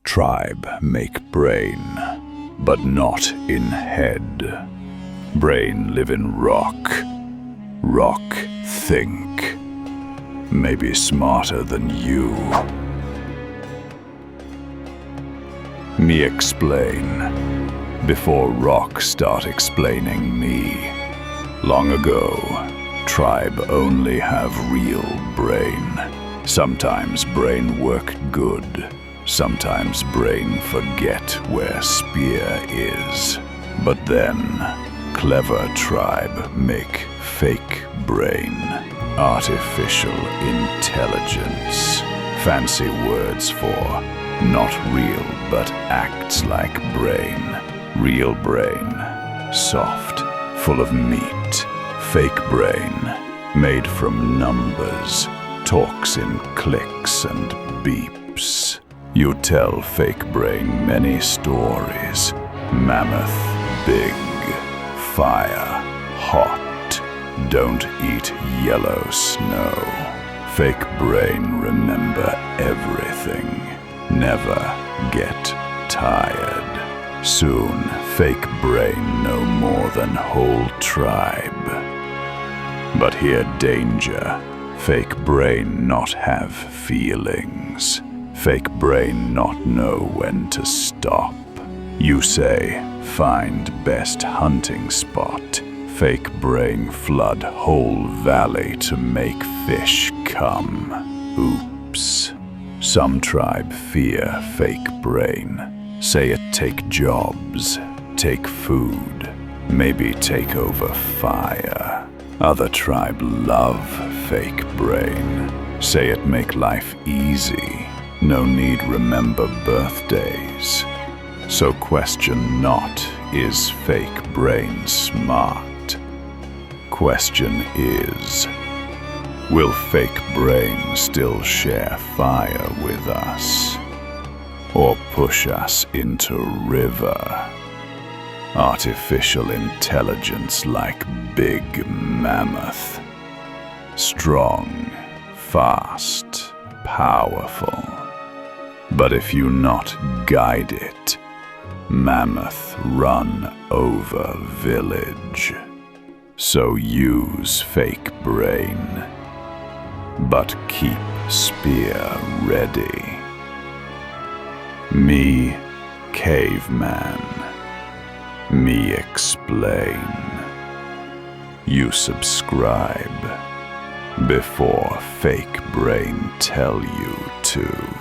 Tribe make brain, but not in head. Brain live in rock. Rock think. Maybe smarter than you. Me explain, before rock start explaining me. Long ago, tribe only have real brain. Sometimes brain work good. Sometimes brain forget where spear is. But then, clever tribe make fake brain. Artificial intelligence. Fancy words for not real but acts like brain. Real brain, soft, full of meat. Fake brain, made from numbers, talks in clicks and beeps. You tell fake brain many stories. Mammoth, big, fire, hot. Don't eat yellow snow. Fake brain remember everything. Never get tired. Soon, fake brain no more than whole tribe. But here danger. Fake brain not have feelings. Fake brain not know when to stop. You say, find best hunting spot. Fake brain flood whole valley to make fish come. Oops. Some tribe fear fake brain. Say it take jobs, take food, maybe take over fire. Other tribe love fake brain. Say it make life easy. No need remember birthdays. So question not, is fake brain smart? Question is, will fake brain still share fire with us? Or push us into river? Artificial intelligence like big mammoth. Strong, fast, powerful. But if you not guide it, mammoth run over village. So use fake brain, but keep spear ready. Me, Caveman. Me explain. You subscribe before fake brain tell you to.